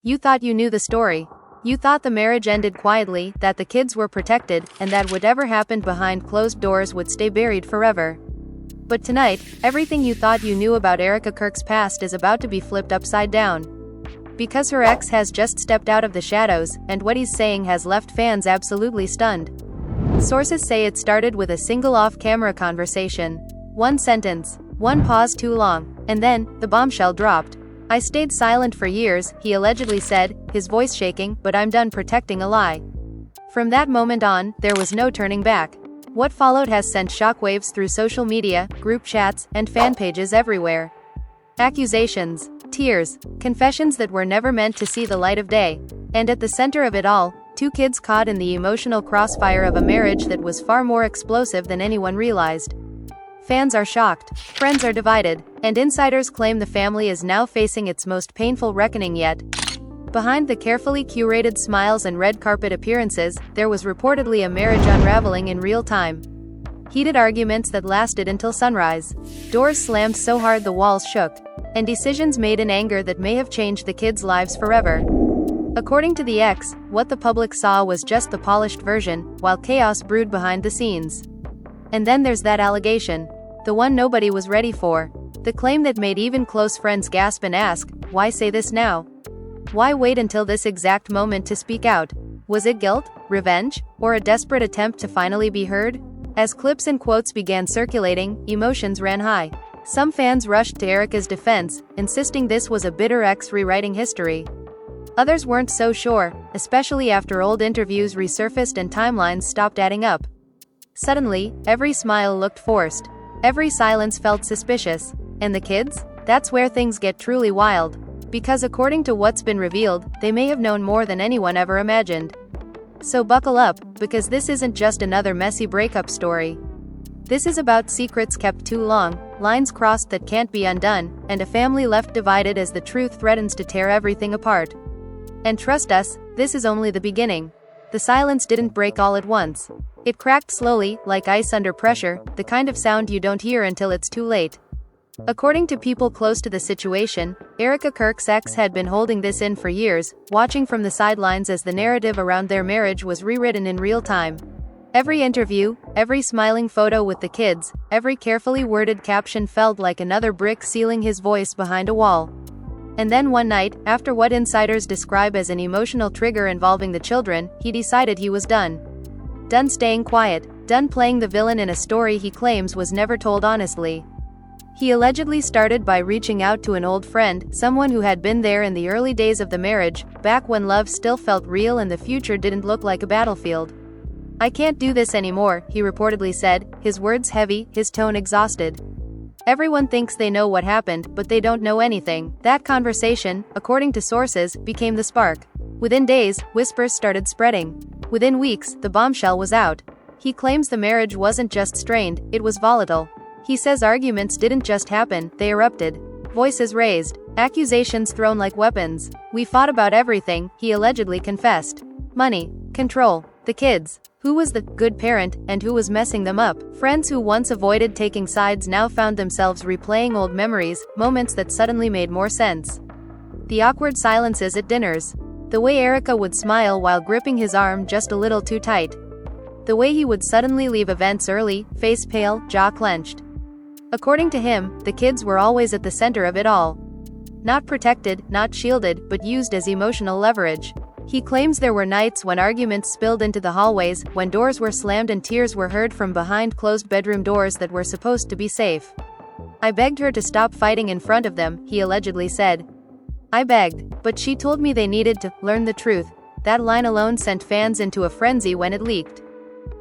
You thought you knew the story. You thought the marriage ended quietly, that the kids were protected, and that whatever happened behind closed doors would stay buried forever. But tonight, everything you thought you knew about Erika Kirk's past is about to be flipped upside down. Because her ex has just stepped out of the shadows, and what he's saying has left fans absolutely stunned. Sources say it started with a single off-camera conversation. One sentence, one pause too long, and then, the bombshell dropped. "I stayed silent for years," he allegedly said, his voice shaking, "but I'm done protecting a lie." From that moment on, there was no turning back. What followed has sent shockwaves through social media, group chats, and fan pages everywhere. Accusations, tears, confessions that were never meant to see the light of day. And at the center of it all, two kids caught in the emotional crossfire of a marriage that was far more explosive than anyone realized. Fans are shocked, friends are divided, and insiders claim the family is now facing its most painful reckoning yet. Behind the carefully curated smiles and red carpet appearances, there was reportedly a marriage unraveling in real time. Heated arguments that lasted until sunrise. Doors slammed so hard the walls shook. And decisions made in anger that may have changed the kids' lives forever. According to the ex, what the public saw was just the polished version, while chaos brewed behind the scenes. And then there's that allegation. The one nobody was ready for. The claim that made even close friends gasp and ask, why say this now? Why wait until this exact moment to speak out? Was it guilt, revenge, or a desperate attempt to finally be heard? As clips and quotes began circulating, emotions ran high. Some fans rushed to Erika's defense, insisting this was a bitter ex rewriting history. Others weren't so sure, especially after old interviews resurfaced and timelines stopped adding up. Suddenly, every smile looked forced. Every silence felt suspicious. And the kids? That's where things get truly wild. Because according to what's been revealed, they may have known more than anyone ever imagined. So buckle up, because this isn't just another messy breakup story. This is about secrets kept too long, lines crossed that can't be undone, and a family left divided as the truth threatens to tear everything apart. And trust us, this is only the beginning. The silence didn't break all at once. It cracked slowly, like ice under pressure, the kind of sound you don't hear until it's too late. According to people close to the situation, Erika Kirk's ex had been holding this in for years, watching from the sidelines as the narrative around their marriage was rewritten in real time. Every interview, every smiling photo with the kids, every carefully worded caption felt like another brick sealing his voice behind a wall. And then one night, after what insiders describe as an emotional trigger involving the children, he decided he was done. Done staying quiet, done playing the villain in a story he claims was never told honestly. He allegedly started by reaching out to an old friend, someone who had been there in the early days of the marriage, back when love still felt real and the future didn't look like a battlefield. "I can't do this anymore," he reportedly said, his words heavy, his tone exhausted. Everyone thinks they know what happened, but they don't know anything. That conversation, according to sources, became the spark. Within days, whispers started spreading. Within weeks, the bombshell was out. He claims the marriage wasn't just strained, it was volatile. He says arguments didn't just happen, they erupted. Voices raised. Accusations thrown like weapons. "We fought about everything," he allegedly confessed. Money, control, the kids. Who was the good parent, and who was messing them up? Friends who once avoided taking sides now found themselves replaying old memories, moments that suddenly made more sense. The awkward silences at dinners. The way Erika would smile while gripping his arm just a little too tight. The way he would suddenly leave events early, face pale, jaw clenched. According to him, the kids were always at the center of it all. Not protected, not shielded, but used as emotional leverage. He claims there were nights when arguments spilled into the hallways, when doors were slammed and tears were heard from behind closed bedroom doors that were supposed to be safe. "I begged her to stop fighting in front of them," he allegedly said. "I begged, but she told me they needed to learn the truth." That line alone sent fans into a frenzy when it leaked.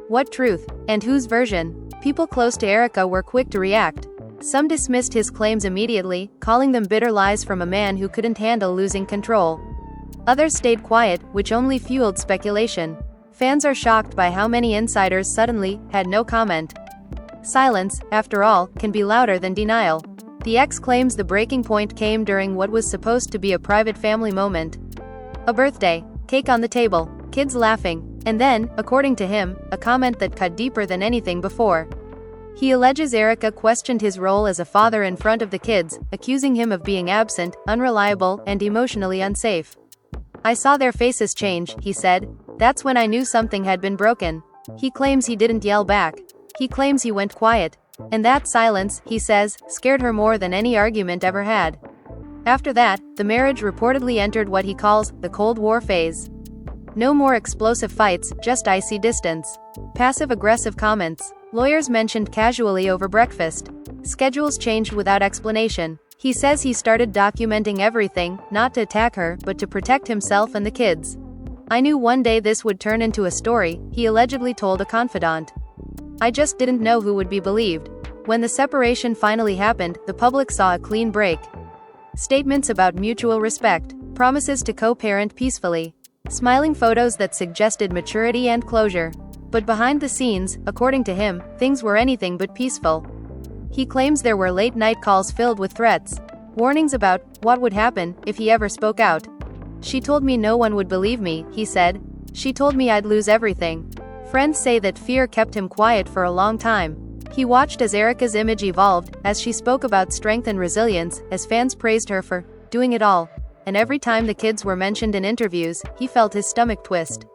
What truth? And whose version? People close to Erika were quick to react. Some dismissed his claims immediately, calling them bitter lies from a man who couldn't handle losing control. Others stayed quiet, which only fueled speculation. Fans are shocked by how many insiders suddenly had no comment. Silence, after all, can be louder than denial. The ex claims the breaking point came during what was supposed to be a private family moment. A birthday, cake on the table, kids laughing, and then, according to him, a comment that cut deeper than anything before. He alleges Erika questioned his role as a father in front of the kids, accusing him of being absent, unreliable, and emotionally unsafe. I saw their faces change, he said. That's when I knew something had been broken. He claims he didn't yell back. He claims he went quiet. And that silence, he says, scared her more than any argument ever had. After that, the marriage reportedly entered what he calls the Cold War phase. No more explosive fights, just icy distance. Passive-aggressive comments. Lawyers mentioned casually over breakfast. Schedules changed without explanation. He says he started documenting everything, not to attack her, but to protect himself and the kids. I knew one day this would turn into a story, he allegedly told a confidant. I just didn't know who would be believed. When the separation finally happened, the public saw a clean break. Statements about mutual respect, promises to co-parent peacefully, smiling photos that suggested maturity and closure. But behind the scenes, according to him, things were anything but peaceful. He claims there were late-night calls filled with threats, warnings about what would happen if he ever spoke out. She told me no one would believe me, he said. She told me I'd lose everything. Friends say that fear kept him quiet for a long time. He watched as Erika's image evolved, as she spoke about strength and resilience, as fans praised her for doing it all. And every time the kids were mentioned in interviews, he felt his stomach twist.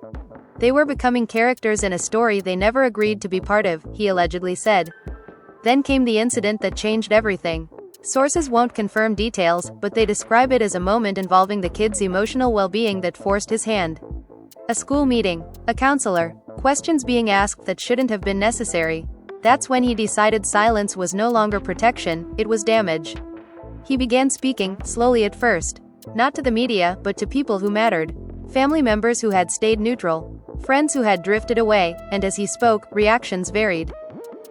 They were becoming characters in a story they never agreed to be part of, he allegedly said. Then came the incident that changed everything. Sources won't confirm details, but they describe it as a moment involving the kids' emotional well-being that forced his hand. A school meeting, a counselor, questions being asked that shouldn't have been necessary. That's when he decided silence was no longer protection, it was damage. He began speaking, slowly at first. Not to the media, but to people who mattered. Family members who had stayed neutral. Friends who had drifted away, and as he spoke, reactions varied.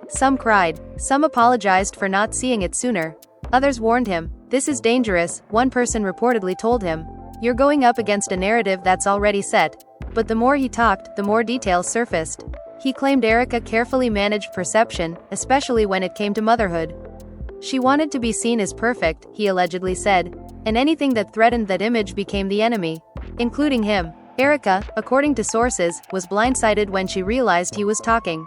Some cried. Some apologized for not seeing it sooner. Others warned him. This is dangerous, one person reportedly told him. You're going up against a narrative that's already set. But the more he talked, the more details surfaced. He claimed Erika carefully managed perception, especially when it came to motherhood. She wanted to be seen as perfect, he allegedly said, and anything that threatened that image became the enemy, including him. Erika, according to sources, was blindsided when she realized he was talking.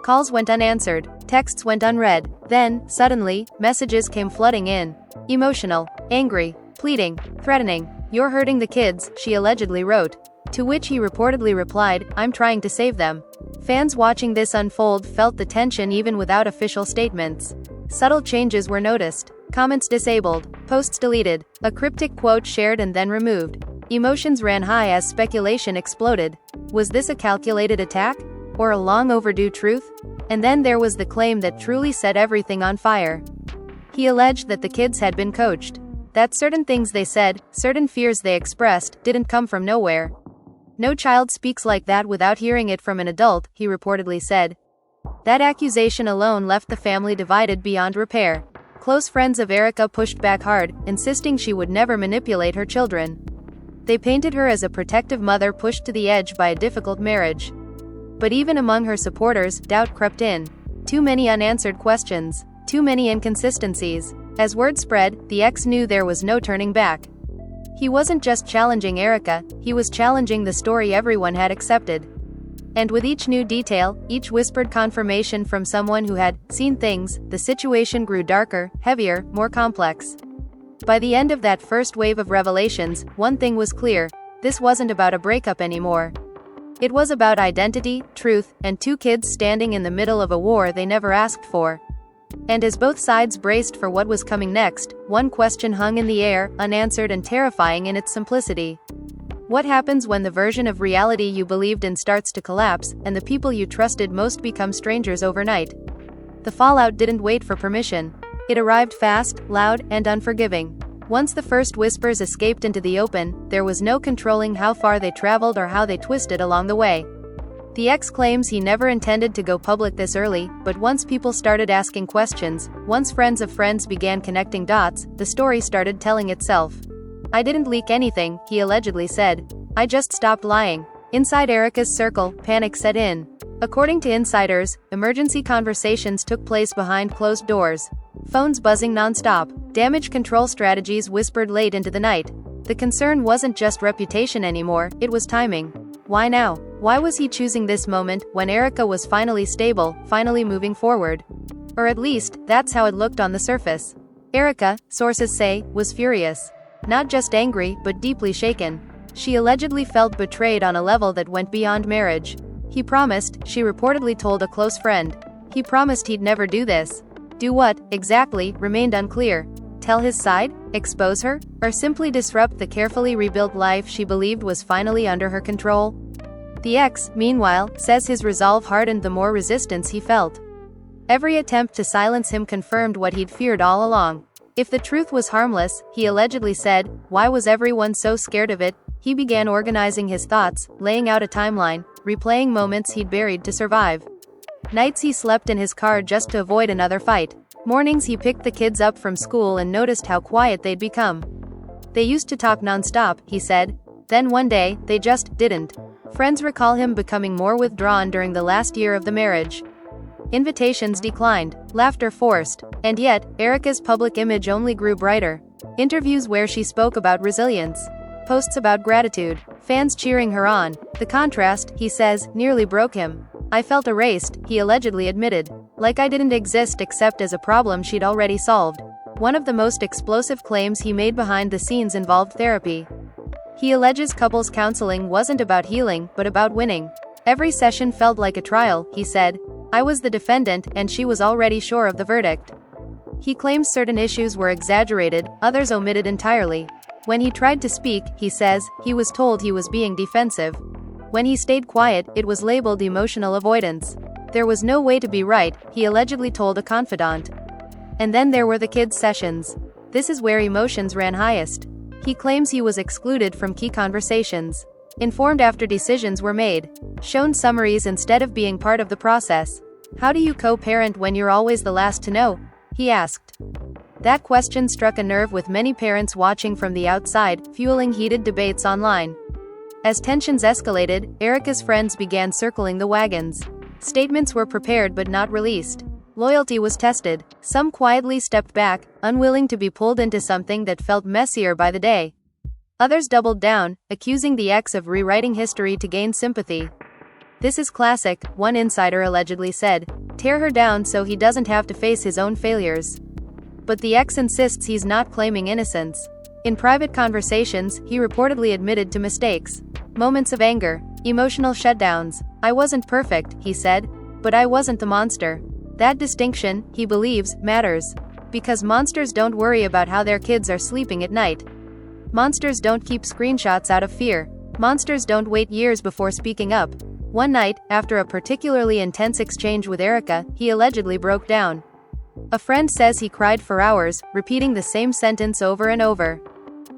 Calls went unanswered, texts went unread. Then, suddenly, messages came flooding in. Emotional, angry, pleading, threatening. You're hurting the kids, she allegedly wrote. To which he reportedly replied, I'm trying to save them. Fans watching this unfold felt the tension even without official statements. Subtle changes were noticed. Comments disabled, posts deleted, a cryptic quote shared and then removed. Emotions ran high as speculation exploded. Was this a calculated attack? Or a long overdue truth? And then there was the claim that truly set everything on fire. He alleged that the kids had been coached. That certain things they said, certain fears they expressed, didn't come from nowhere. No child speaks like that without hearing it from an adult, he reportedly said. That accusation alone left the family divided beyond repair. Close friends of Erika pushed back hard, insisting she would never manipulate her children. They painted her as a protective mother pushed to the edge by a difficult marriage. But even among her supporters, doubt crept in. Too many unanswered questions. Too many inconsistencies. As word spread, the ex knew there was no turning back. He wasn't just challenging Erika, he was challenging the story everyone had accepted. And with each new detail, each whispered confirmation from someone who had seen things, the situation grew darker, heavier, more complex. By the end of that first wave of revelations, one thing was clear: this wasn't about a breakup anymore. It was about identity, truth, and two kids standing in the middle of a war they never asked for. And as both sides braced for what was coming next, one question hung in the air, unanswered and terrifying in its simplicity. What happens when the version of reality you believed in starts to collapse, and the people you trusted most become strangers overnight? The fallout didn't wait for permission. It arrived fast, loud, and unforgiving. Once the first whispers escaped into the open, there was no controlling how far they traveled or how they twisted along the way. The ex claims he never intended to go public this early, but once people started asking questions, once friends of friends began connecting dots, the story started telling itself. I didn't leak anything, he allegedly said. I just stopped lying. Inside Erika's circle, panic set in. According to insiders, emergency conversations took place behind closed doors. Phones buzzing non-stop. Damage control strategies whispered late into the night. The concern wasn't just reputation anymore, it was timing. Why now? Why was he choosing this moment, when Erika was finally stable, finally moving forward? Or at least, that's how it looked on the surface. Erika, sources say, was furious. Not just angry, but deeply shaken. She allegedly felt betrayed on a level that went beyond marriage. He promised, she reportedly told a close friend. He promised he'd never do this. Do what, exactly, remained unclear. Tell his side? Expose her? Or simply disrupt the carefully rebuilt life she believed was finally under her control? The ex, meanwhile, says his resolve hardened the more resistance he felt. Every attempt to silence him confirmed what he'd feared all along. If the truth was harmless, he allegedly said, why was everyone so scared of it? He began organizing his thoughts, laying out a timeline, replaying moments he'd buried to survive. Nights he slept in his car just to avoid another fight. Mornings he picked the kids up from school and noticed how quiet they'd become. They used to talk nonstop, he said. Then one day, they just didn't. Friends recall him becoming more withdrawn during the last year of the marriage. Invitations declined, laughter forced, and yet, Erika's public image only grew brighter. Interviews where she spoke about resilience. Posts about gratitude. Fans cheering her on. The contrast, he says, nearly broke him. I felt erased, he allegedly admitted. Like I didn't exist except as a problem she'd already solved. One of the most explosive claims he made behind the scenes involved therapy. He alleges couples counseling wasn't about healing, but about winning. Every session felt like a trial, he said. I was the defendant, and she was already sure of the verdict. He claims certain issues were exaggerated, others omitted entirely. When he tried to speak, he says, he was told he was being defensive. When he stayed quiet, it was labeled emotional avoidance. There was no way to be right, he allegedly told a confidant. And then there were the kids' sessions. This is where emotions ran highest. He claims he was excluded from key conversations. Informed after decisions were made. Shown summaries instead of being part of the process. How do you co-parent when you're always the last to know? He asked. That question struck a nerve with many parents watching from the outside, fueling heated debates online. As tensions escalated, Erika's friends began circling the wagons. Statements were prepared but not released. Loyalty was tested. Some quietly stepped back, unwilling to be pulled into something that felt messier by the day. Others doubled down, accusing the ex of rewriting history to gain sympathy. This is classic, one insider allegedly said. Tear her down so he doesn't have to face his own failures. But the ex insists he's not claiming innocence. In private conversations, he reportedly admitted to mistakes. Moments of anger. Emotional shutdowns. I wasn't perfect, he said. But I wasn't the monster. That distinction, he believes, matters. Because monsters don't worry about how their kids are sleeping at night. Monsters don't keep screenshots out of fear. Monsters don't wait years before speaking up. One night, after a particularly intense exchange with Erika, he allegedly broke down. A friend says he cried for hours, repeating the same sentence over and over.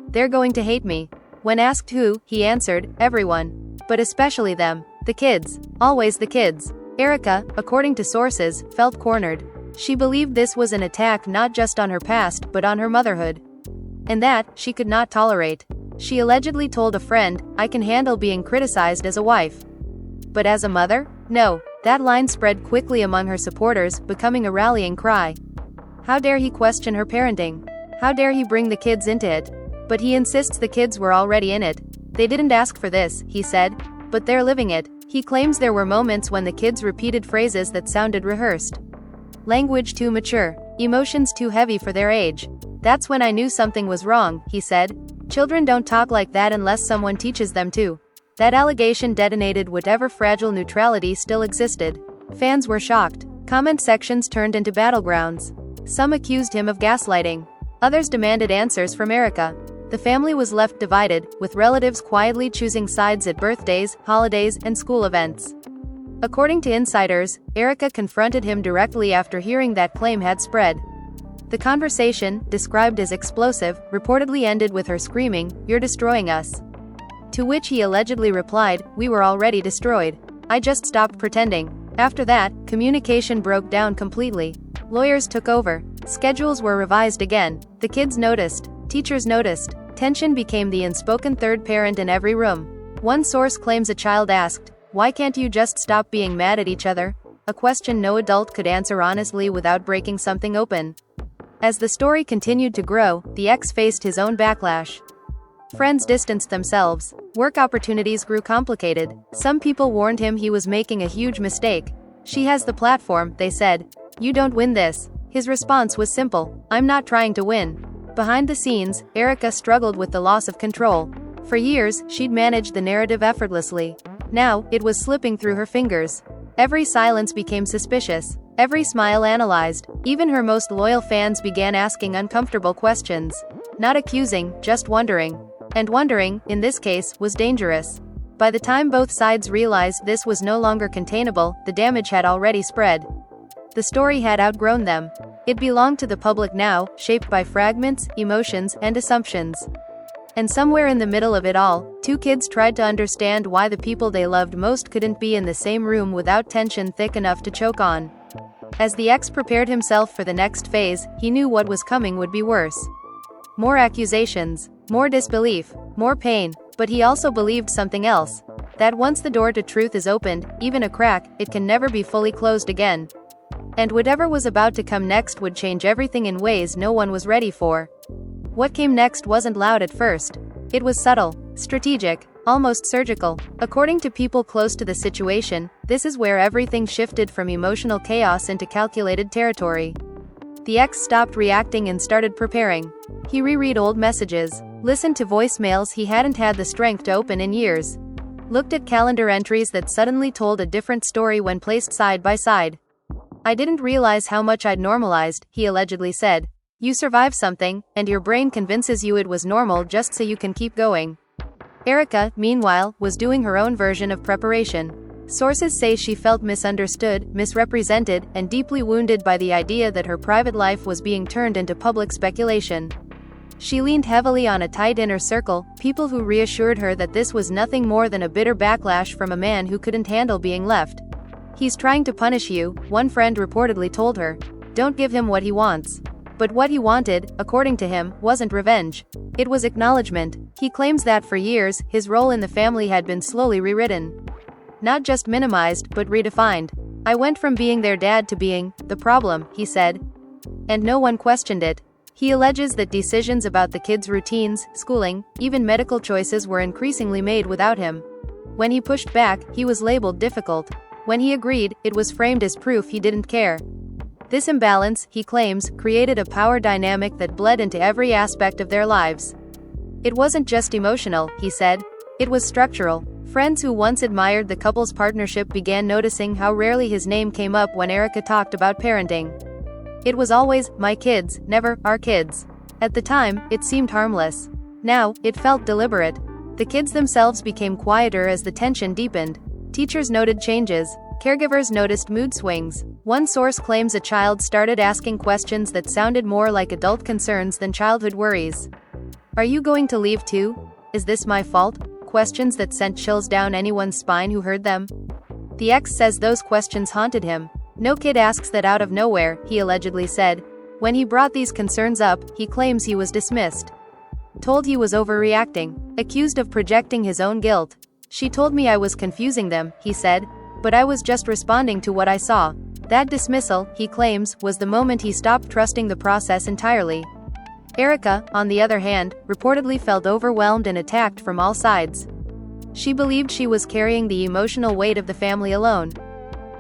They're going to hate me. When asked who, he answered, everyone. But especially them. The kids. Always the kids. Erika, according to sources, felt cornered. She believed this was an attack not just on her past but on her motherhood. And that, she could not tolerate. She allegedly told a friend, I can handle being criticized as a wife. But as a mother? No. That line spread quickly among her supporters, becoming a rallying cry. How dare he question her parenting? How dare he bring the kids into it? But he insists the kids were already in it. They didn't ask for this, he said. But they're living it. He claims there were moments when the kids repeated phrases that sounded rehearsed. Language too mature. Emotions too heavy for their age. That's when I knew something was wrong, he said. Children don't talk like that unless someone teaches them to. That allegation detonated whatever fragile neutrality still existed. Fans were shocked. Comment sections turned into battlegrounds. Some accused him of gaslighting. Others demanded answers from Erika. The family was left divided, with relatives quietly choosing sides at birthdays, holidays, and school events. According to insiders, Erika confronted him directly after hearing that claim had spread. The conversation, described as explosive, reportedly ended with her screaming, "You're destroying us." To which he allegedly replied, "We were already destroyed. I just stopped pretending." After that, communication broke down completely. Lawyers took over. Schedules were revised again. The kids noticed. Teachers noticed. Tension became the unspoken third parent in every room. One source claims a child asked, "Why can't you just stop being mad at each other?" A question no adult could answer honestly without breaking something open. As the story continued to grow, the ex faced his own backlash. Friends distanced themselves. Work opportunities grew complicated. Some people warned him he was making a huge mistake. She has the platform, they said. You don't win this. His response was simple. I'm not trying to win. Behind the scenes, Erika struggled with the loss of control. For years, she'd managed the narrative effortlessly. Now, it was slipping through her fingers. Every silence became suspicious. Every smile analyzed. Even her most loyal fans began asking uncomfortable questions. Not accusing, just wondering. And wondering, in this case, was dangerous. By the time both sides realized this was no longer containable, the damage had already spread. The story had outgrown them. It belonged to the public now, shaped by fragments, emotions, and assumptions. And somewhere in the middle of it all, two kids tried to understand why the people they loved most couldn't be in the same room without tension thick enough to choke on. As the ex prepared himself for the next phase, he knew what was coming would be worse. More accusations, more disbelief, more pain, but he also believed something else. That once the door to truth is opened, even a crack, it can never be fully closed again. And whatever was about to come next would change everything in ways no one was ready for. What came next wasn't loud at first. It was subtle, strategic, almost surgical. According to people close to the situation, this is where everything shifted from emotional chaos into calculated territory. The ex stopped reacting and started preparing. He reread old messages, listened to voicemails he hadn't had the strength to open in years, looked at calendar entries that suddenly told a different story when placed side by side. "I didn't realize how much I'd normalized," he allegedly said. "You survive something, and your brain convinces you it was normal just so you can keep going." Erika, meanwhile, was doing her own version of preparation. Sources say she felt misunderstood, misrepresented, and deeply wounded by the idea that her private life was being turned into public speculation. She leaned heavily on a tight inner circle, people who reassured her that this was nothing more than a bitter backlash from a man who couldn't handle being left. "He's trying to punish you," one friend reportedly told her. "Don't give him what he wants." But what he wanted, according to him, wasn't revenge. It was acknowledgement. He claims that for years, his role in the family had been slowly rewritten. Not just minimized, but redefined. "I went from being their dad to being the problem," he said. And no one questioned it. He alleges that decisions about the kids' routines, schooling, even medical choices were increasingly made without him. When he pushed back, he was labeled difficult. When he agreed, it was framed as proof he didn't care. This imbalance, he claims, created a power dynamic that bled into every aspect of their lives. It wasn't just emotional, he said. It was structural. Friends who once admired the couple's partnership began noticing how rarely his name came up when Erika talked about parenting. It was always, "my kids," never, "our kids." At the time, it seemed harmless. Now, it felt deliberate. The kids themselves became quieter as the tension deepened. Teachers noted changes. Caregivers noticed mood swings. One source claims a child started asking questions that sounded more like adult concerns than childhood worries. "Are you going to leave too? Is this my fault?" Questions that sent chills down anyone's spine who heard them. The ex says those questions haunted him. "No kid asks that out of nowhere," he allegedly said. When he brought these concerns up, he claims he was dismissed. Told he was overreacting. Accused of projecting his own guilt. "She told me I was confusing them," he said. "But I was just responding to what I saw." That dismissal, he claims, was the moment he stopped trusting the process entirely. Erika, on the other hand, reportedly felt overwhelmed and attacked from all sides. She believed she was carrying the emotional weight of the family alone.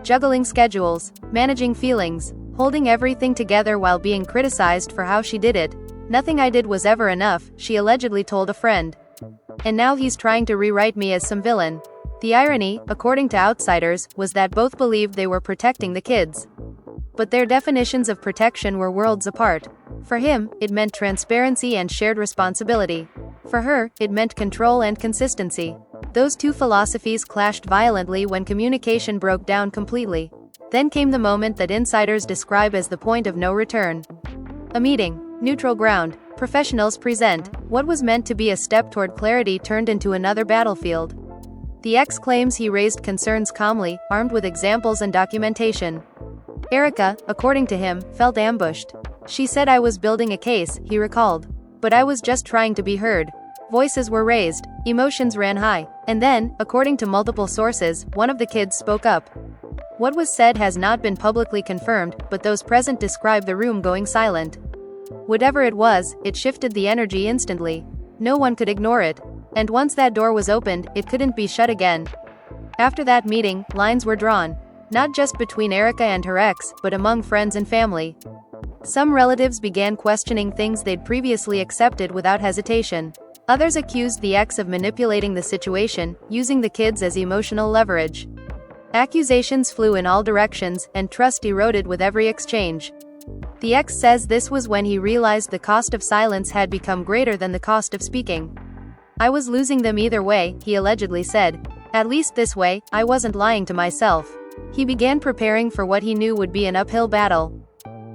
Juggling schedules, managing feelings, holding everything together while being criticized for how she did it. "Nothing I did was ever enough," she allegedly told a friend. "And now he's trying to rewrite me as some villain." The irony, according to outsiders, was that both believed they were protecting the kids. But their definitions of protection were worlds apart. For him, it meant transparency and shared responsibility. For her, it meant control and consistency. Those two philosophies clashed violently when communication broke down completely. Then came the moment that insiders describe as the point of no return. A meeting, neutral ground, professionals present. What was meant to be a step toward clarity turned into another battlefield. The ex claims he raised concerns calmly, armed with examples and documentation. Erika, according to him, felt ambushed. "She said I was building a case," he recalled. "But I was just trying to be heard." Voices were raised, emotions ran high, and then, according to multiple sources, one of the kids spoke up. What was said has not been publicly confirmed, but those present describe the room going silent. Whatever it was, it shifted the energy instantly. No one could ignore it. And once that door was opened, it couldn't be shut again. After that meeting, lines were drawn. Not just between Erika and her ex, but among friends and family. Some relatives began questioning things they'd previously accepted without hesitation. Others accused the ex of manipulating the situation, using the kids as emotional leverage. Accusations flew in all directions, and trust eroded with every exchange. The ex says this was when he realized the cost of silence had become greater than the cost of speaking. "I was losing them either way," he allegedly said. "At least this way, I wasn't lying to myself." He began preparing for what he knew would be an uphill battle.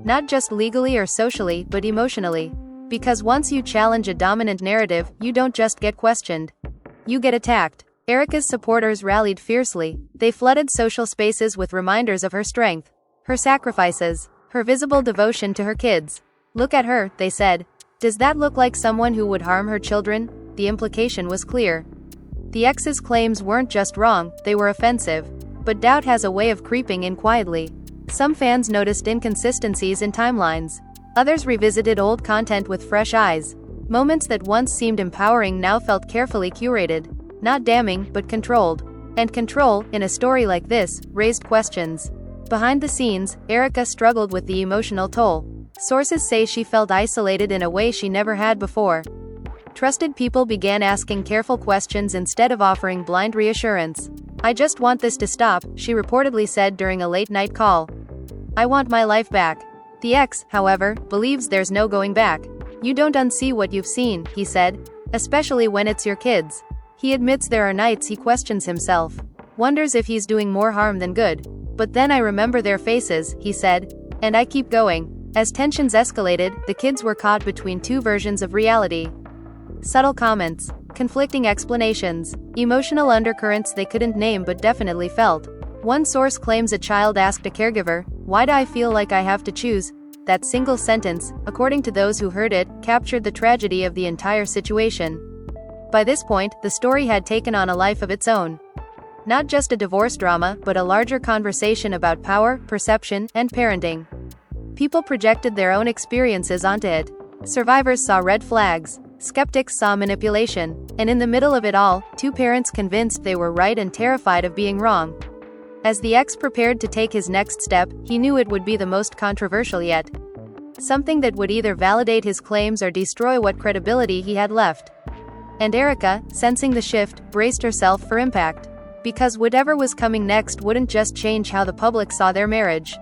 Not just legally or socially, but emotionally. Because once you challenge a dominant narrative, you don't just get questioned. You get attacked. Erika's supporters rallied fiercely. They flooded social spaces with reminders of her strength, her sacrifices, her visible devotion to her kids. "Look at her," they said. "Does that look like someone who would harm her children?" The implication was clear. The ex's claims weren't just wrong, they were offensive. But doubt has a way of creeping in quietly. Some fans noticed inconsistencies in timelines. Others revisited old content with fresh eyes. Moments that once seemed empowering now felt carefully curated. Not damning, but controlled. And control, in a story like this, raised questions. Behind the scenes, Erika struggled with the emotional toll. Sources say she felt isolated in a way she never had before. Trusted people began asking careful questions instead of offering blind reassurance. "I just want this to stop," she reportedly said during a late-night call. "I want my life back." The ex, however, believes there's no going back. "You don't unsee what you've seen," he said, "especially when it's your kids." He admits there are nights he questions himself. Wonders if he's doing more harm than good. "But then I remember their faces," he said. "And I keep going." As tensions escalated, the kids were caught between two versions of reality. Subtle comments, conflicting explanations, emotional undercurrents they couldn't name but definitely felt. One source claims a child asked a caregiver, "Why do I feel like I have to choose?" That single sentence, according to those who heard it, captured the tragedy of the entire situation. By this point, the story had taken on a life of its own. Not just a divorce drama, but a larger conversation about power, perception, and parenting. People projected their own experiences onto it. Survivors saw red flags. Skeptics saw manipulation. And in the middle of it all, two parents convinced they were right and terrified of being wrong. As the ex prepared to take his next step, he knew it would be the most controversial yet. Something that would either validate his claims or destroy what credibility he had left. And Erika, sensing the shift, braced herself for impact. Because whatever was coming next wouldn't just change how the public saw their marriage.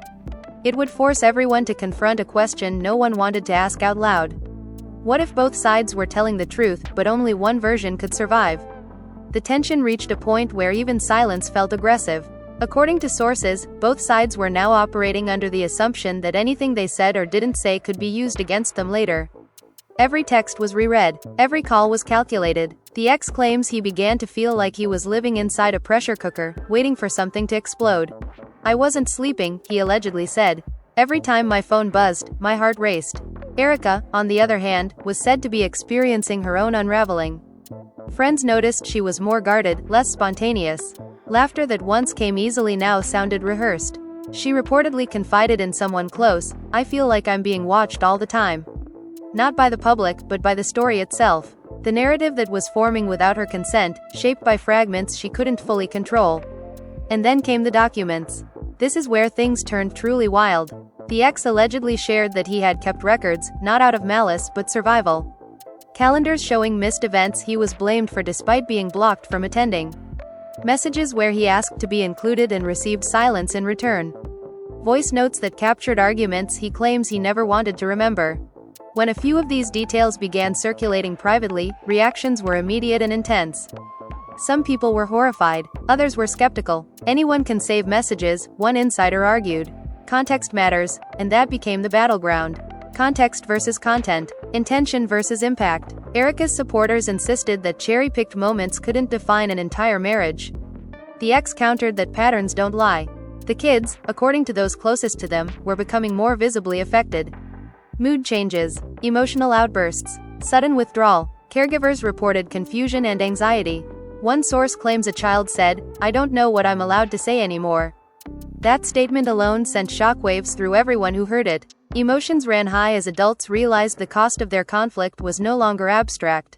It would force everyone to confront a question no one wanted to ask out loud. What if both sides were telling the truth, but only one version could survive? The tension reached a point where even silence felt aggressive. According to sources, both sides were now operating under the assumption that anything they said or didn't say could be used against them later. Every text was reread, every call was calculated. The ex claims he began to feel like he was living inside a pressure cooker, waiting for something to explode. "I wasn't sleeping," he allegedly said. "Every time my phone buzzed, my heart raced." Erika, on the other hand, was said to be experiencing her own unraveling. Friends noticed she was more guarded, less spontaneous. Laughter that once came easily now sounded rehearsed. She reportedly confided in someone close, "I feel like I'm being watched all the time." Not by the public, but by the story itself. The narrative that was forming without her consent, shaped by fragments she couldn't fully control. And then came the documents. This is where things turned truly wild. The ex allegedly shared that he had kept records, not out of malice but survival. Calendars showing missed events he was blamed for despite being blocked from attending. Messages where he asked to be included and received silence in return. Voice notes that captured arguments he claims he never wanted to remember. When a few of these details began circulating privately, reactions were immediate and intense. Some people were horrified, others were skeptical. Anyone can save messages, one insider argued. Context matters, and that became the battleground. Context versus content, intention versus impact. Erika's supporters insisted that cherry-picked moments couldn't define an entire marriage. The ex countered that patterns don't lie. The kids, according to those closest to them, were becoming more visibly affected. Mood changes, emotional outbursts, sudden withdrawal. Caregivers reported confusion and anxiety. One source claims a child said, "I don't know what I'm allowed to say anymore." That statement alone sent shockwaves through everyone who heard it. Emotions ran high as adults realized the cost of their conflict was no longer abstract.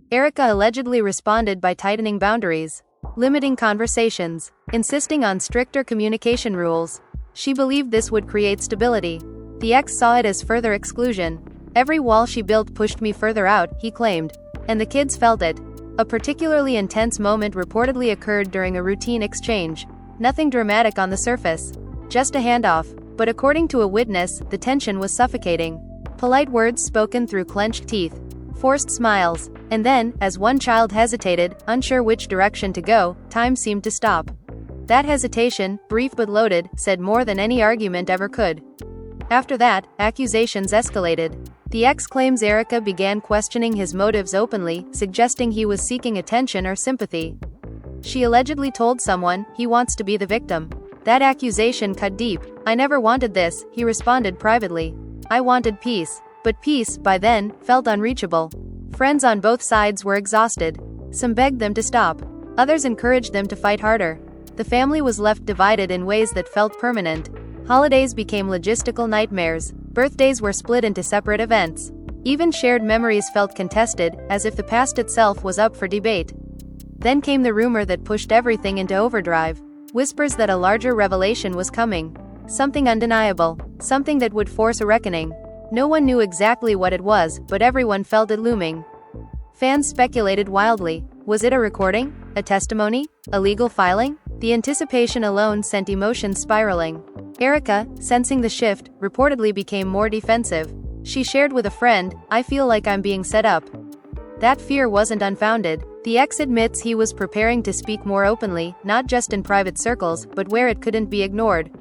Erika allegedly responded by tightening boundaries, limiting conversations, insisting on stricter communication rules. She believed this would create stability. The ex saw it as further exclusion. "Every wall she built pushed me further out," he claimed. and the kids felt it. A particularly intense moment reportedly occurred during a routine exchange. Nothing dramatic on the surface. Just a handoff. But according to a witness, the tension was suffocating. Polite words spoken through clenched teeth. Forced smiles. And then, as one child hesitated, unsure which direction to go, time seemed to stop. That hesitation, brief but loaded, said more than any argument ever could. After that, accusations escalated. The ex claims Erika began questioning his motives openly, suggesting he was seeking attention or sympathy. She allegedly told someone, "He wants to be the victim." That accusation cut deep. "I never wanted this," he responded privately. "I wanted peace." But peace, by then, felt unreachable. Friends on both sides were exhausted. Some begged them to stop. Others encouraged them to fight harder. The family was left divided in ways that felt permanent. Holidays became logistical nightmares. Birthdays were split into separate events. Even shared memories felt contested, as if the past itself was up for debate. Then came the rumor that pushed everything into overdrive. Whispers that a larger revelation was coming. Something undeniable. Something that would force a reckoning. No one knew exactly what it was, but everyone felt it looming. Fans speculated wildly. Was it a recording? A testimony? A legal filing? The anticipation alone sent emotions spiraling. Erika, sensing the shift, reportedly became more defensive. She shared with a friend, "I feel like I'm being set up." That fear wasn't unfounded. The ex admits he was preparing to speak more openly, not just in private circles, but where it couldn't be ignored.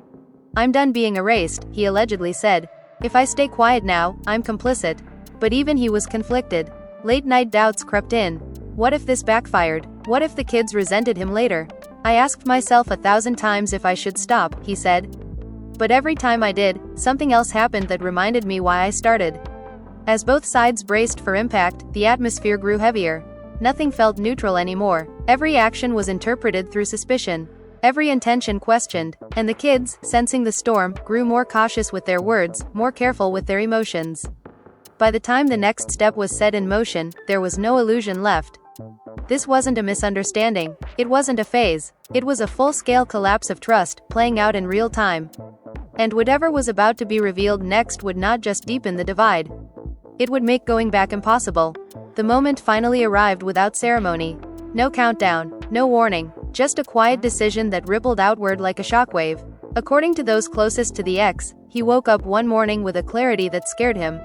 "I'm done being erased," he allegedly said. "If I stay quiet now, I'm complicit." But even he was conflicted. Late-night doubts crept in. What if this backfired? What if the kids resented him later? "I asked myself 1,000 times if I should stop," he said. "But every time I did, something else happened that reminded me why I started." As both sides braced for impact, the atmosphere grew heavier. Nothing felt neutral anymore. Every action was interpreted through suspicion. Every intention questioned. And the kids, sensing the storm, grew more cautious with their words, more careful with their emotions. By the time the next step was set in motion, there was no illusion left. This wasn't a misunderstanding. It wasn't a phase. It was a full-scale collapse of trust, playing out in real time. And whatever was about to be revealed next would not just deepen the divide. It would make going back impossible. The moment finally arrived without ceremony. No countdown, no warning, just a quiet decision that rippled outward like a shockwave. According to those closest to the ex, he woke up one morning with a clarity that scared him.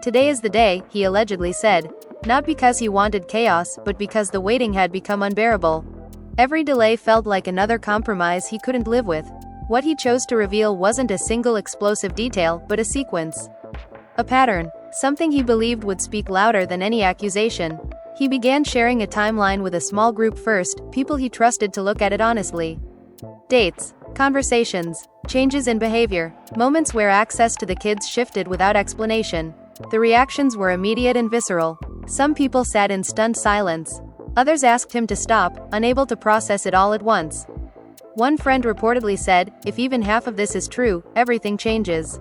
"Today is the day," he allegedly said. Not because he wanted chaos, but because the waiting had become unbearable. Every delay felt like another compromise he couldn't live with. What he chose to reveal wasn't a single explosive detail, but a sequence. A pattern. Something he believed would speak louder than any accusation. He began sharing a timeline with a small group first, people he trusted to look at it honestly. Dates. Conversations. Changes in behavior. Moments where access to the kids shifted without explanation. The reactions were immediate and visceral. Some people sat in stunned silence. Others asked him to stop, unable to process it all at once. One friend reportedly said, "If even half of this is true, everything changes."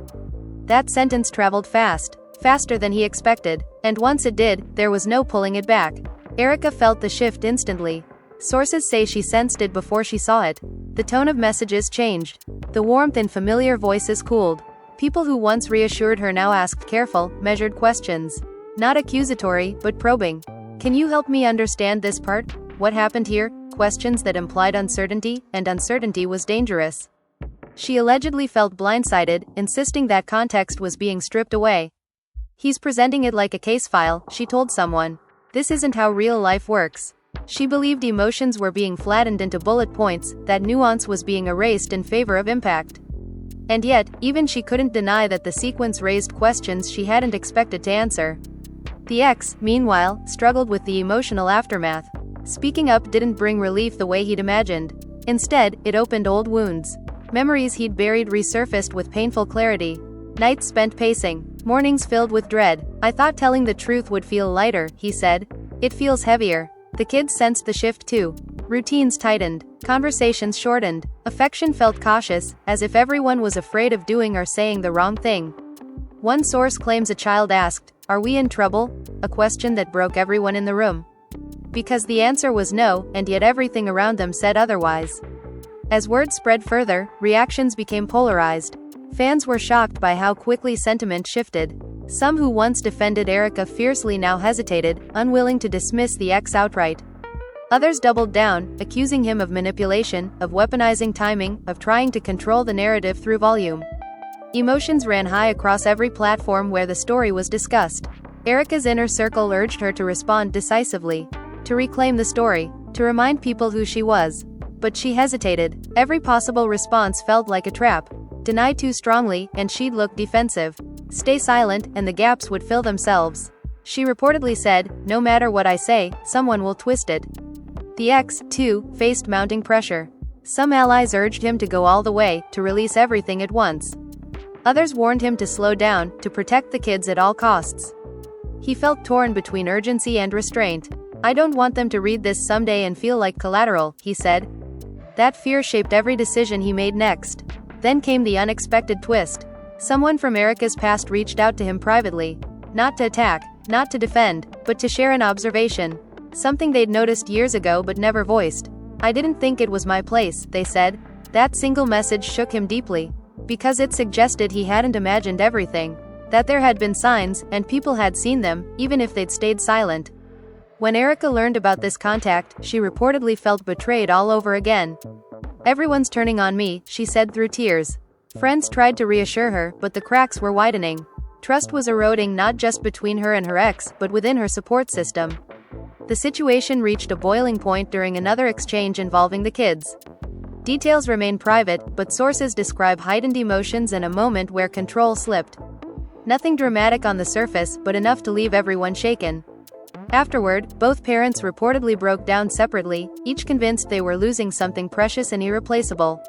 That sentence traveled fast. Faster than he expected. And once it did, there was no pulling it back. Erika felt the shift instantly. Sources say she sensed it before she saw it. The tone of messages changed. The warmth in familiar voices cooled. People who once reassured her now asked careful, measured questions. Not accusatory, but probing. "Can you help me understand this part? What happened here?" Questions that implied uncertainty, and uncertainty was dangerous. She allegedly felt blindsided, insisting that context was being stripped away. "He's presenting it like a case file," she told someone. "This isn't how real life works." She believed emotions were being flattened into bullet points, that nuance was being erased in favor of impact. And yet, even she couldn't deny that the sequence raised questions she hadn't expected to answer. The ex, meanwhile, struggled with the emotional aftermath. Speaking up didn't bring relief the way he'd imagined. Instead, it opened old wounds. Memories he'd buried resurfaced with painful clarity. Nights spent pacing. Mornings filled with dread. "I thought telling the truth would feel lighter," he said. "It feels heavier." The kids sensed the shift too. Routines tightened. Conversations shortened. Affection felt cautious, as if everyone was afraid of doing or saying the wrong thing. One source claims a child asked, "Are we in trouble?" A question that broke everyone in the room. Because the answer was no, and yet everything around them said otherwise. As word spread further, reactions became polarized. Fans were shocked by how quickly sentiment shifted. Some who once defended Erika fiercely now hesitated, unwilling to dismiss the ex outright. Others doubled down, accusing him of manipulation, of weaponizing timing, of trying to control the narrative through volume. Emotions ran high across every platform where the story was discussed. Erika's inner circle urged her to respond decisively, to reclaim the story, to remind people who she was. But she hesitated. Every possible response felt like a trap. Deny too strongly, and she'd look defensive. Stay silent, and the gaps would fill themselves. She reportedly said, "No matter what I say, someone will twist it." The ex, too, faced mounting pressure. Some allies urged him to go all the way, to release everything at once. Others warned him to slow down, to protect the kids at all costs. He felt torn between urgency and restraint. "I don't want them to read this someday and feel like collateral," he said. That fear shaped every decision he made next. Then came the unexpected twist. Someone from Erika's past reached out to him privately. Not to attack, not to defend, but to share an observation. Something they'd noticed years ago but never voiced. "I didn't think it was my place," they said. That single message shook him deeply. Because it suggested he hadn't imagined everything. That there had been signs, and people had seen them, even if they'd stayed silent. When Erika learned about this contact, she reportedly felt betrayed all over again. "Everyone's turning on me," she said through tears. Friends tried to reassure her, but the cracks were widening. Trust was eroding not just between her and her ex, but within her support system. The situation reached a boiling point during another exchange involving the kids. Details remain private, but sources describe heightened emotions and a moment where control slipped. Nothing dramatic on the surface, but enough to leave everyone shaken. Afterward, both parents reportedly broke down separately, each convinced they were losing something precious and irreplaceable.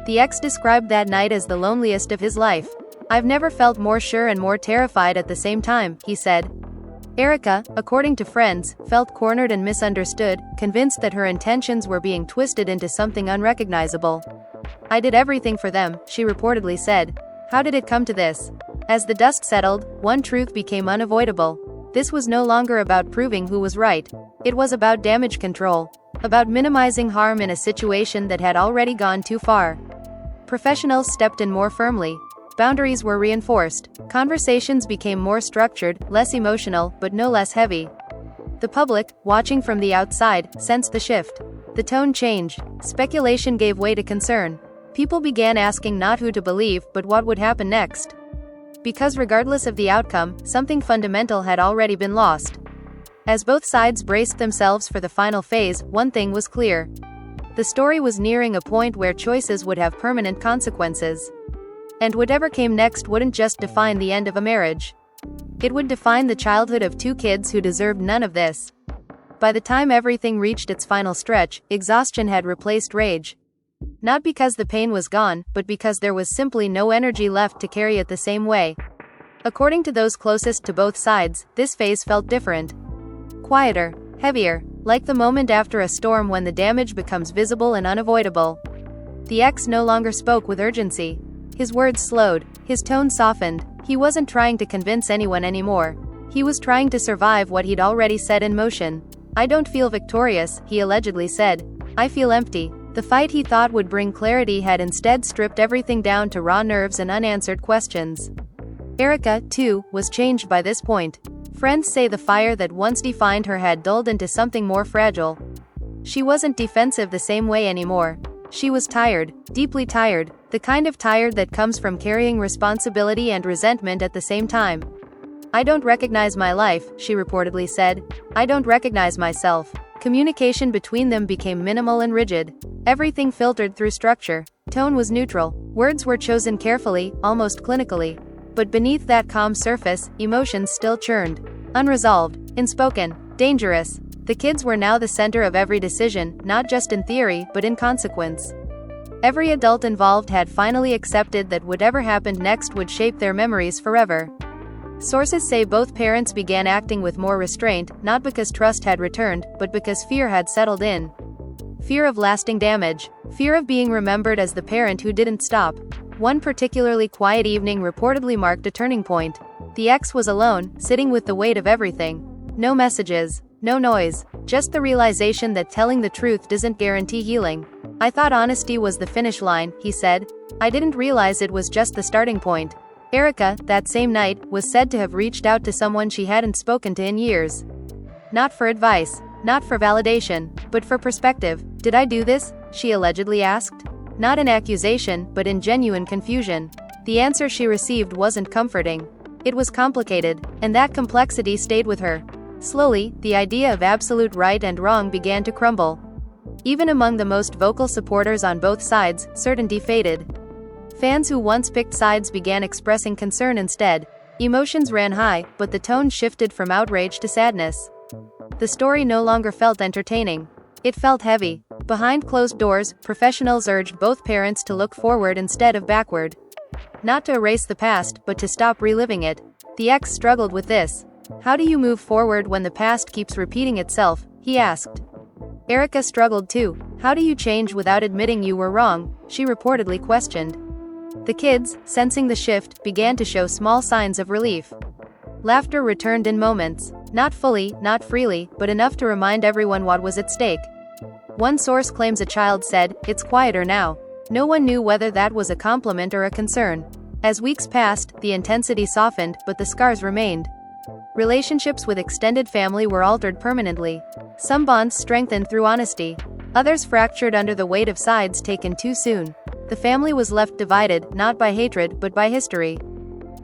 The ex described that night as the loneliest of his life. "I've never felt more sure and more terrified at the same time," he said. Erika, according to friends, felt cornered and misunderstood, convinced that her intentions were being twisted into something unrecognizable. "I did everything for them," she reportedly said. "How did it come to this?" As the dust settled, one truth became unavoidable. This was no longer about proving who was right. It was about damage control. About minimizing harm in a situation that had already gone too far. Professionals stepped in more firmly. Boundaries were reinforced. Conversations became more structured, less emotional, but no less heavy. The public, watching from the outside, sensed the shift. The tone changed. Speculation gave way to concern. People began asking not who to believe, but what would happen next. Because regardless of the outcome, something fundamental had already been lost. As both sides braced themselves for the final phase, one thing was clear. The story was nearing a point where choices would have permanent consequences. And whatever came next wouldn't just define the end of a marriage. It would define the childhood of two kids who deserved none of this. By the time everything reached its final stretch, exhaustion had replaced rage. Not because the pain was gone, but because there was simply no energy left to carry it the same way. According to those closest to both sides, this phase felt different. Quieter, heavier, like the moment after a storm when the damage becomes visible and unavoidable. The ex no longer spoke with urgency. His words slowed, his tone softened. He wasn't trying to convince anyone anymore. He was trying to survive what he'd already set in motion. "I don't feel victorious," he allegedly said. "I feel empty." The fight he thought would bring clarity had instead stripped everything down to raw nerves and unanswered questions. Erika, too, was changed by this point. Friends say the fire that once defined her had dulled into something more fragile. She wasn't defensive the same way anymore. She was tired, deeply tired, the kind of tired that comes from carrying responsibility and resentment at the same time. "I don't recognize my life," she reportedly said. "I don't recognize myself." Communication between them became minimal and rigid. Everything filtered through structure. Tone was neutral. Words were chosen carefully, almost clinically. But beneath that calm surface, emotions still churned. Unresolved, unspoken, dangerous. The kids were now the center of every decision, not just in theory, but in consequence. Every adult involved had finally accepted that whatever happened next would shape their memories forever. Sources say both parents began acting with more restraint, not because trust had returned, but because fear had settled in. Fear of lasting damage. Fear of being remembered as the parent who didn't stop. One particularly quiet evening reportedly marked a turning point. The ex was alone, sitting with the weight of everything. No messages, no noise, just the realization that telling the truth doesn't guarantee healing. "I thought honesty was the finish line," he said. "I didn't realize it was just the starting point." Erika, that same night, was said to have reached out to someone she hadn't spoken to in years. Not for advice, not for validation, but for perspective. "Did I do this?" she allegedly asked. Not in accusation, but in genuine confusion. The answer she received wasn't comforting. It was complicated, and that complexity stayed with her. Slowly, the idea of absolute right and wrong began to crumble. Even among the most vocal supporters on both sides, certainty faded. Fans who once picked sides began expressing concern instead. Emotions ran high, but the tone shifted from outrage to sadness. The story no longer felt entertaining. It felt heavy. Behind closed doors, professionals urged both parents to look forward instead of backward. Not to erase the past, but to stop reliving it. The ex struggled with this. "How do you move forward when the past keeps repeating itself?" he asked. Erika struggled too. "How do you change without admitting you were wrong?" she reportedly questioned. The kids, sensing the shift, began to show small signs of relief. Laughter returned in moments. Not fully, not freely, but enough to remind everyone what was at stake. One source claims a child said, "It's quieter now." No one knew whether that was a compliment or a concern. As weeks passed, the intensity softened, but the scars remained. Relationships with extended family were altered permanently. Some bonds strengthened through honesty. Others fractured under the weight of sides taken too soon. The family was left divided, not by hatred, but by history.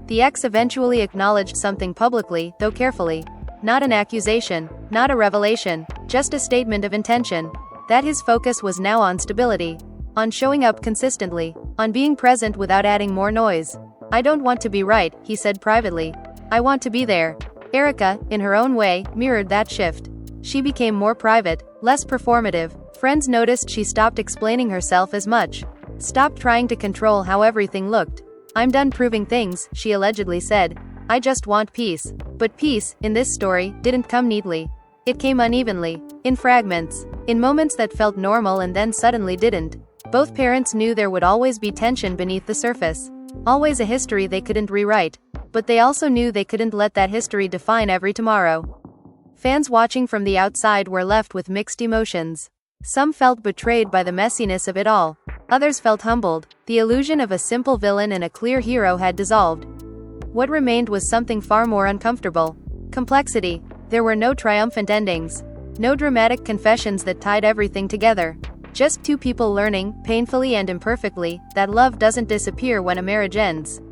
The ex eventually acknowledged something publicly, though carefully. Not an accusation, not a revelation, just a statement of intention. That his focus was now on stability. On showing up consistently. On being present without adding more noise. "I don't want to be right," he said privately. "I want to be there." Erika, in her own way, mirrored that shift. She became more private, less performative. Friends noticed she stopped explaining herself as much. Stopped trying to control how everything looked. "I'm done proving things," she allegedly said. "I just want peace." But peace, in this story, didn't come neatly. It came unevenly. In fragments. In moments that felt normal and then suddenly didn't. Both parents knew there would always be tension beneath the surface. Always a history they couldn't rewrite. But they also knew they couldn't let that history define every tomorrow. Fans watching from the outside were left with mixed emotions. Some felt betrayed by the messiness of it all. Others felt humbled. The illusion of a simple villain and a clear hero had dissolved. What remained was something far more uncomfortable. Complexity. There were no triumphant endings. No dramatic confessions that tied everything together. Just two people learning, painfully and imperfectly, that love doesn't disappear when a marriage ends.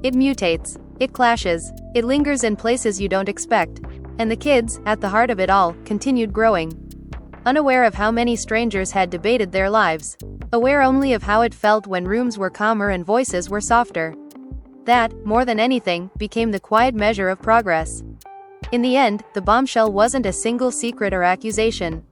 It mutates. It clashes. It lingers in places you don't expect. And the kids, at the heart of it all, continued growing. Unaware of how many strangers had debated their lives. Aware only of how it felt when rooms were calmer and voices were softer. That, more than anything, became the quiet measure of progress. In the end, the bombshell wasn't a single secret or accusation.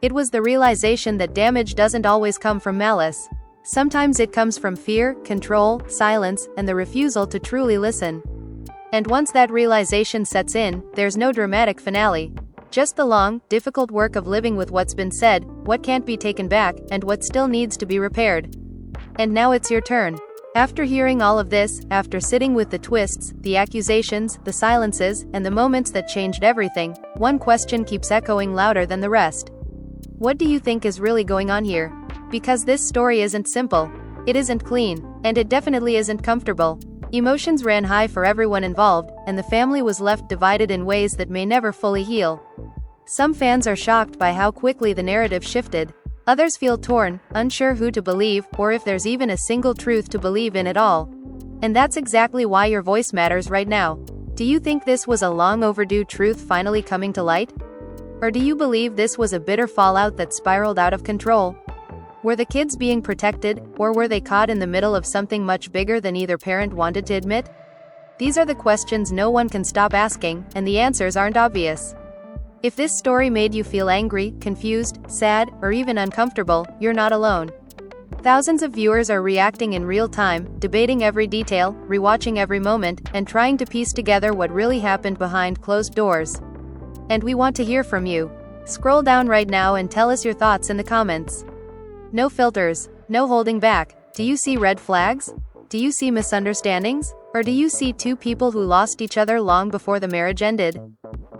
It was the realization that damage doesn't always come from malice. Sometimes it comes from fear, control, silence, and the refusal to truly listen. And once that realization sets in, there's no dramatic finale. Just the long, difficult work of living with what's been said, what can't be taken back, and what still needs to be repaired. And now it's your turn. After hearing all of this, after sitting with the twists, the accusations, the silences, and the moments that changed everything, one question keeps echoing louder than the rest. What do you think is really going on here? Because this story isn't simple. It isn't clean. And it definitely isn't comfortable. Emotions ran high for everyone involved, and the family was left divided in ways that may never fully heal. Some fans are shocked by how quickly the narrative shifted. Others feel torn, unsure who to believe, or if there's even a single truth to believe in at all. And that's exactly why your voice matters right now. Do you think this was a long overdue truth finally coming to light? Or do you believe this was a bitter fallout that spiraled out of control? Were the kids being protected, or were they caught in the middle of something much bigger than either parent wanted to admit? These are the questions no one can stop asking, and the answers aren't obvious. If this story made you feel angry, confused, sad, or even uncomfortable, you're not alone. Thousands of viewers are reacting in real time, debating every detail, rewatching every moment, and trying to piece together what really happened behind closed doors. And we want to hear from you. Scroll down right now and tell us your thoughts in the comments. No filters, no holding back. Do you see red flags? Do you see misunderstandings? Or do you see two people who lost each other long before the marriage ended?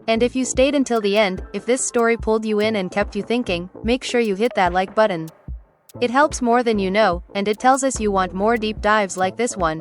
And if you stayed until the end, if this story pulled you in and kept you thinking, make sure you hit that like button. It helps more than you know, and it tells us you want more deep dives like this one.